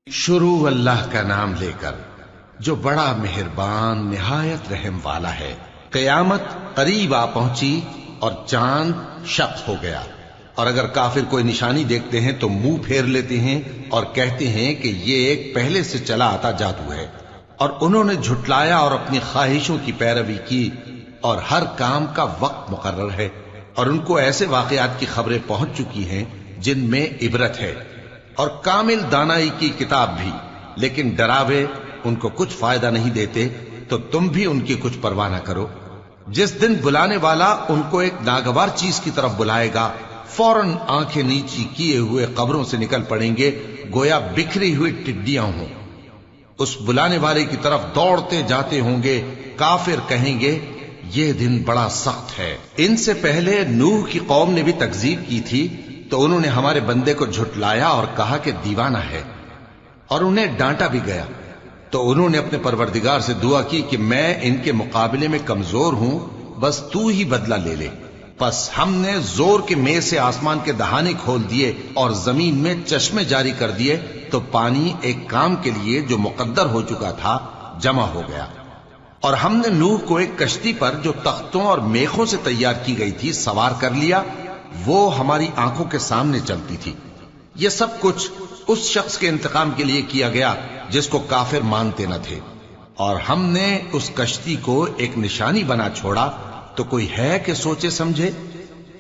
शुरू अल्लाह का नाम लेकर जो बड़ा मेहरबान निहायत रहम वाला है। कयामत करीब आ पहुंची और चांद शक हो गया, और अगर काफिर कोई निशानी देखते हैं तो मुंह फेर लेते हैं और कहते हैं कि ये एक पहले से चला आता जादू है। और उन्होंने झुटलाया और अपनी ख्वाहिशों की पैरवी की, और हर काम का वक्त मुकर्रर है। और उनको ऐसे वाकयात की खबरें पहुंच चुकी हैं जिनमें इबरत है, और कामिल दानाई की किताब भी, लेकिन डरावे उनको कुछ फायदा नहीं देते, तो तुम भी उनकी कुछ परवाह न करो। जिस दिन बुलाने वाला उनको एक नागवार चीज की तरफ बुलाएगा, फौरन आंखें नीची किए हुए कब्रों से निकल पड़ेंगे, गोया बिखरी हुई टिड्डियां हों। उस बुलाने वाले की तरफ दौड़ते जाते होंगे। काफिर कहेंगे ये दिन बड़ा सख्त है। इनसे पहले नूह की कौम ने भी तकजीब की थी, तो उन्होंने हमारे बंदे को झुटलाया और कहा कि दीवाना है, और उन्हें डांटा भी गया। तो उन्होंने अपने परवरदिगार से दुआ की कि मैं इनके मुकाबले में कमजोर हूं, बस तू ही बदला ले ले। बस हमने जोर के मेह से आसमान के दहाने खोल दिए और जमीन में चश्मे जारी कर दिए, तो पानी एक काम के लिए जो मुकद्दर हो चुका था जमा हो गया। और हमने नूह को एक कश्ती पर जो तख्तों और मेखों से तैयार की गई थी सवार कर लिया। वो हमारी आंखों के सामने चलती थी। ये सब कुछ उस शख्स के इंतकाम के लिए किया गया जिसको काफिर मानते न थे। और हमने उस कश्ती को एक निशानी बना छोड़ा, तो कोई है कि सोचे समझे?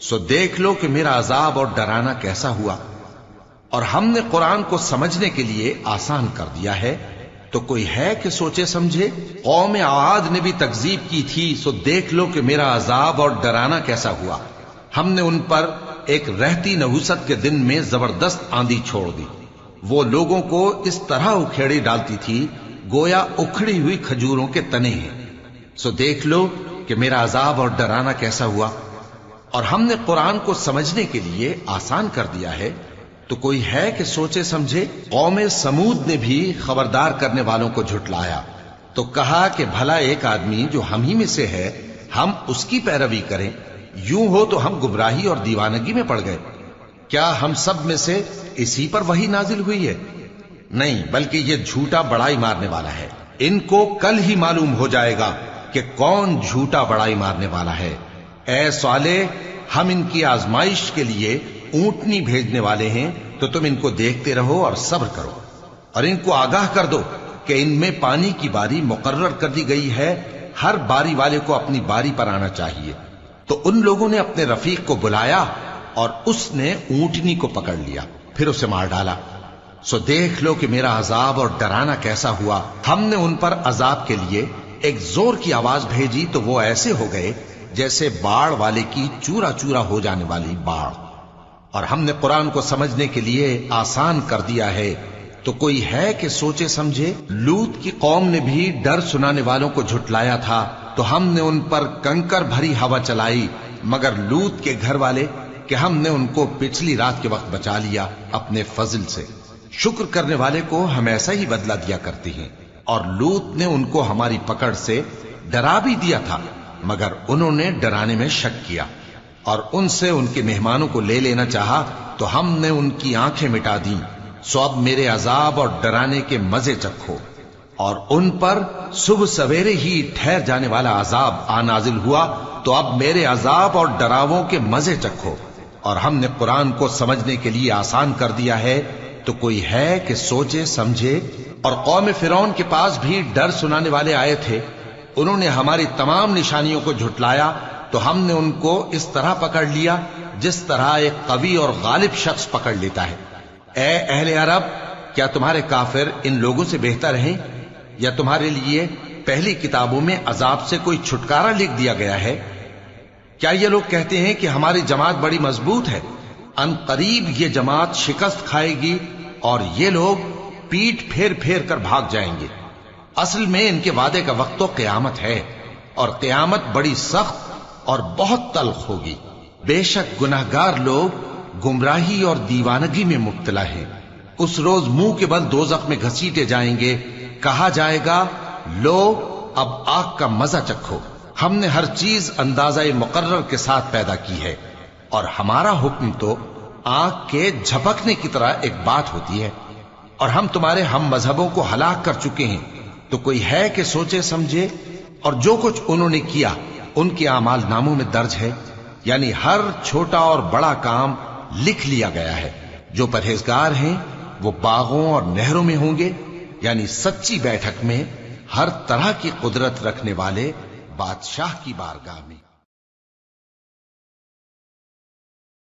सो देख लो कि मेरा अजाब और डराना कैसा हुआ। और हमने कुरान को समझने के लिए आसान कर दिया है, तो कोई है कि सोचे समझे? कौम आद ने भी तकजीब की थी, सो देख लो कि मेरा अजाब और डराना कैसा हुआ। हमने उन पर एक रहती नहुसत के दिन में जबरदस्त आंधी छोड़ दी। वो लोगों को इस तरह उखेड़ी डालती थी गोया उखड़ी हुई खजूरों के तने हैं। सो देख लो कि मेरा अजाब और डराना कैसा हुआ। और हमने कुरान को समझने के लिए आसान कर दिया है, तो कोई है कि सोचे समझे? कौम समूद ने भी खबरदार करने वालों को झुटलाया, तो कहा कि भला एक आदमी जो हम ही में से है, हम उसकी पैरवी करें। यूं हो तो हम गुमराही और दीवानगी में पड़ गए। क्या हम सब में से इसी पर वही नाजिल हुई है? नहीं, बल्कि ये झूठा बड़ाई मारने वाला है। इनको कल ही मालूम हो जाएगा कि कौन झूठा बड़ाई मारने वाला है। ऐ साले, हम इनकी आजमाइश के लिए ऊंटनी भेजने वाले हैं, तो तुम इनको देखते रहो और सब्र करो। और इनको आगाह कर दो कि इनमें पानी की बारी मुकर्रर कर दी गई है, हर बारी वाले को अपनी बारी पर आना चाहिए। तो उन लोगों ने अपने रफीक को बुलाया और उसने ऊंटनी को पकड़ लिया, फिर उसे मार डाला। सो देख लो कि मेरा अजाब और डराना कैसा हुआ। हमने उन पर अजाब के लिए एक जोर की आवाज भेजी, तो वो ऐसे हो गए जैसे बाढ़ वाले की चूरा चूरा हो जाने वाली बाढ़। और हमने कुरान को समझने के लिए आसान कर दिया है, तो कोई है कि सोचे समझे? लूत की कौम ने भी डर सुनाने वालों को झुटलाया था, तो हमने उन पर कंकर भरी हवा चलाई, मगर लूत के घर वाले कि हमने उनको पिछली रात के वक्त बचा लिया अपने फजल से। शुक्र करने वाले को हम ऐसा ही बदला दिया करते हैं। और लूत ने उनको हमारी पकड़ से डरा भी दिया था, मगर उन्होंने डराने में शक किया और उनसे उनके मेहमानों को ले लेना चाहा, तो हमने उनकी आंखें मिटा दी। सो अब मेरे अजाब और डराने के मजे चखो। और उन पर सुबह सवेरे ही ठहर जाने वाला अजाब आ नाजिल हुआ, तो अब मेरे अजाब और डरावों के मजे चखो। और हमने कुरान को समझने के लिए आसान कर दिया है, तो कोई है कि सोचे समझे? और कौम फिरौन के पास भी डर सुनाने वाले आए थे। उन्होंने हमारी तमाम निशानियों को झुटलाया, तो हमने उनको इस तरह पकड़ लिया जिस तरह एक कवी और गालिब शख्स पकड़ लेता है। ऐ अहले अरब, क्या तुम्हारे काफिर इन लोगों से बेहतर हैं? या तुम्हारे लिए पहली किताबों में अजाब से कोई छुटकारा लिख दिया गया है? क्या ये लोग कहते हैं कि हमारी जमात बड़ी मजबूत है, अनकरीब ये जमात शिकस्त खाएगी और ये लोग पीठ फेर फेर कर भाग जाएंगे। असल में इनके वादे का वक्त तो क़यामत है, और क़यामत बड़ी सख्त और बहुत तल्ख होगी। बेशक गुनाहगार लोग गुमराही और दीवानगी में मुब्तला हैं। उस रोज मुंह के बल दोजख में घसीटे जाएंगे। कहा जाएगा, लो अब आग का मजा चखो। हमने हर चीज अंदाजा मुकर्रर के साथ पैदा की है, और हमारा हुक्म तो आग के झपकने की तरह एक बात होती है। اور ہم تمہارے ہم مذہبوں کو ہلاک کر چکے ہیں، تو کوئی ہے کہ سوچے سمجھے؟ اور جو کچھ انہوں نے کیا ان کے اعمال ناموں میں درج ہے، یعنی ہر چھوٹا اور بڑا کام لکھ لیا گیا ہے۔ جو پرہیزگار ہیں وہ باغوں اور نہروں میں ہوں گے، یعنی سچی بیٹھک میں، ہر طرح کی قدرت رکھنے والے بادشاہ کی بارگاہ میں۔